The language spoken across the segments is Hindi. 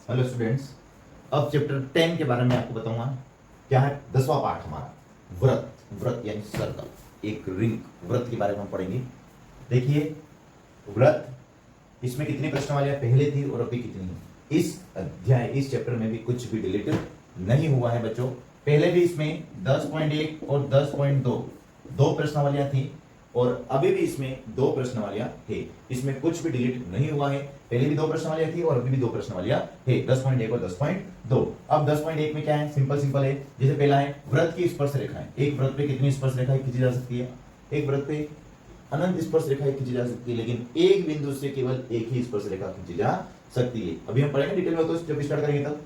हेलो स्टूडेंट्स, अब चैप्टर 10 के बारे में आपको बताऊंगा। क्या है 10वां पार्ट हमारा व्रत। व्रत यानी सर्कल, एक रिंग, व्रत के बारे में हम पढ़ेंगे। देखिए व्रत, इसमें कितनी प्रश्नावलियां पहले थी और अभी कितनी है। इस अध्याय, इस चैप्टर में भी कुछ भी डिलीट नहीं हुआ है बच्चों। पहले भी इसमें 10.1 और 10.2 दो प्रश्नावलियां थी और अभी भी इसमें दो प्रश्नावलियां है। इसमें कुछ भी डिलीट नहीं हुआ है। पहले भी दो प्रश्नावलियां थी और अभी भी दो प्रश्नावलियां है, 10.1 और 10.2। अब 10.1 में क्या है, सिंपल सिंपल है। जैसे पहला है व्रत की स्पर्श रेखाएं। एक व्रत पे कितनी स्पर्श रेखाएं खींची जा सकती है? एक व्रत पे अनंत स्पर्श रेखाएं खींची जा सकती है, लेकिन एक बिंदु से केवल एक ही स्पर्श रेखा खींची जा सकती है। अभी हम पढ़ेंगे डिटेल में, तो जब स्टार्ट करेंगे तब।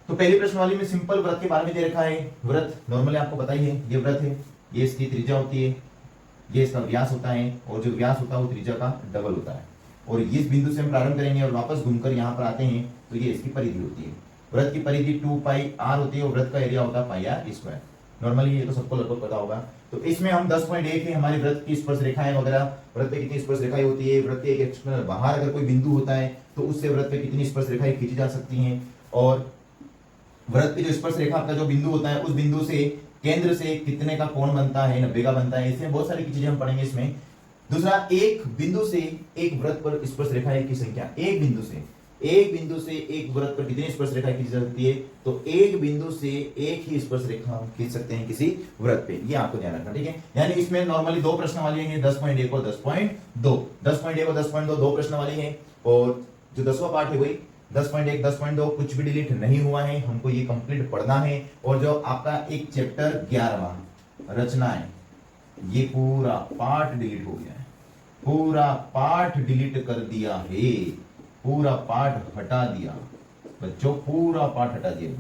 तो पहली प्रश्नावली में सिंपल व्रत के बारे में दे रखा है। व्रत नॉर्मली आपको बताइए, ये व्रत है, ये इसकी त्रिज्या होती है, ये इसका व्यास होता है और जो व्यास होता है वो त्रिज्या का डबल होता है। और इस बिंदु से हम प्रारंभ करेंगे और वापस घूमकर यहाँ पर आते हैं तो ये इसकी परिधि होती है। व्रत की परिधि 2 पाई r होती है और व्रत का एरिया होता है पाई r स्क्वायर। नॉर्मली ये तो सबको लगभग पता होगा। तो इसमें हम 10.1 है हमारी व्रत की स्पर्श रेखाएं वगैरह। व्रत पे कितनी स्पर्श रेखाएं होती है, व्रत के एक एक्सटर्नल बाहर अगर कोई बिंदु होता है तो उससे व्रत पे कितनी स्पर्श रेखाएं खींची जा सकती हैं, और व्रत की जो स्पर्श रेखा का जो बिंदु होता है उस बिंदु से केंद्र से कितने का कोण बनता है, 90 का बनता है। इसमें बहुत सारी चीजें हम पढ़ेंगे इसमें। दूसरा, एक बिंदु से एक व्रत पर स्पर्श रेखाएं की संख्या। एक बिंदु से एक व्रत पर कितनी स्पर्श रेखाएं खींची जा सकती है? तो एक बिंदु से एक ही स्पर्श रेखा हम खींच सकते हैं किसी व्रत पे। ये आपको ध्यान रखना, ठीक है। यानी इसमें नॉर्मली दो प्रश्नावली है, 10.1 और 10.2। 10.1 और 10.2 दो प्रश्नावली है, और जो 10वां पार्ट है वही 10.1 10.2 कुछ भी डिलीट नहीं हुआ है। हमको ये कंप्लीट पढ़ना है। और जो आपका एक चैप्टर 11वां रचना है, ये पूरा पार्ट डिलीट हो गया है। पूरा पार्ट डिलीट कर दिया है, पूरा पार्ट हटा दिया बच्चों, पूरा पार्ट हटा दिया,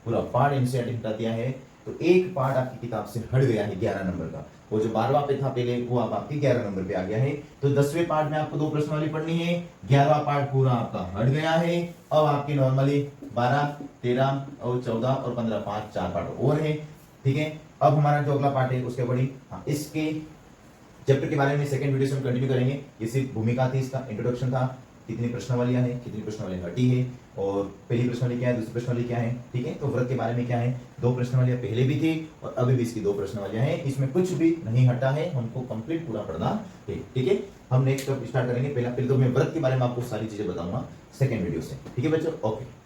पूरा पार्ट एनसीईआरटी हटा दिया है। तो एक पार्ट आपकी किताब से हट गया है 11 नंबर का। वो जो 12वां पे था पहले, वो अब आपके 11 नंबर पे आ गया है। तो 10वें पार्ट में आपको दो प्रश्नावली पढ़नी है, 11वां पार्ट पूरा आपका हट गया है। अब आपके नॉर्मली 12, 13 और 14 और 15 5 4 पार्ट और है, ठीक है। अब हमारा जो अगला पार्ट है उसके बड़ी, इसके चैप्टर के बारे में सेकंड वीडियो से हम कंटिन्यू करेंगे। ये सिर्फ भूमिका थी, इसका इंट्रोडक्शन था। कितनी प्रश्नावलियां हैं, कितनी प्रश्नावलियां हटी है, और पहली प्रश्नावली क्या है, दूसरी प्रश्नावली क्या है, ठीक है। तो व्रत के बारे में क्या है, दो प्रश्नावलियां पहले भी थी और अभी भी इसकी दो प्रश्नावलियां हैं। इसमें कुछ भी नहीं हटा है, हमको कंप्लीट पूरा पढ़ना है, ठीक है। हम नेक्स्ट स्टार्ट करेंगे। पहले तो मैं व्रत के बारे में आपको सारी चीजें बताऊंगा सेकंड वीडियो से, ठीक है बच्चों। ओके।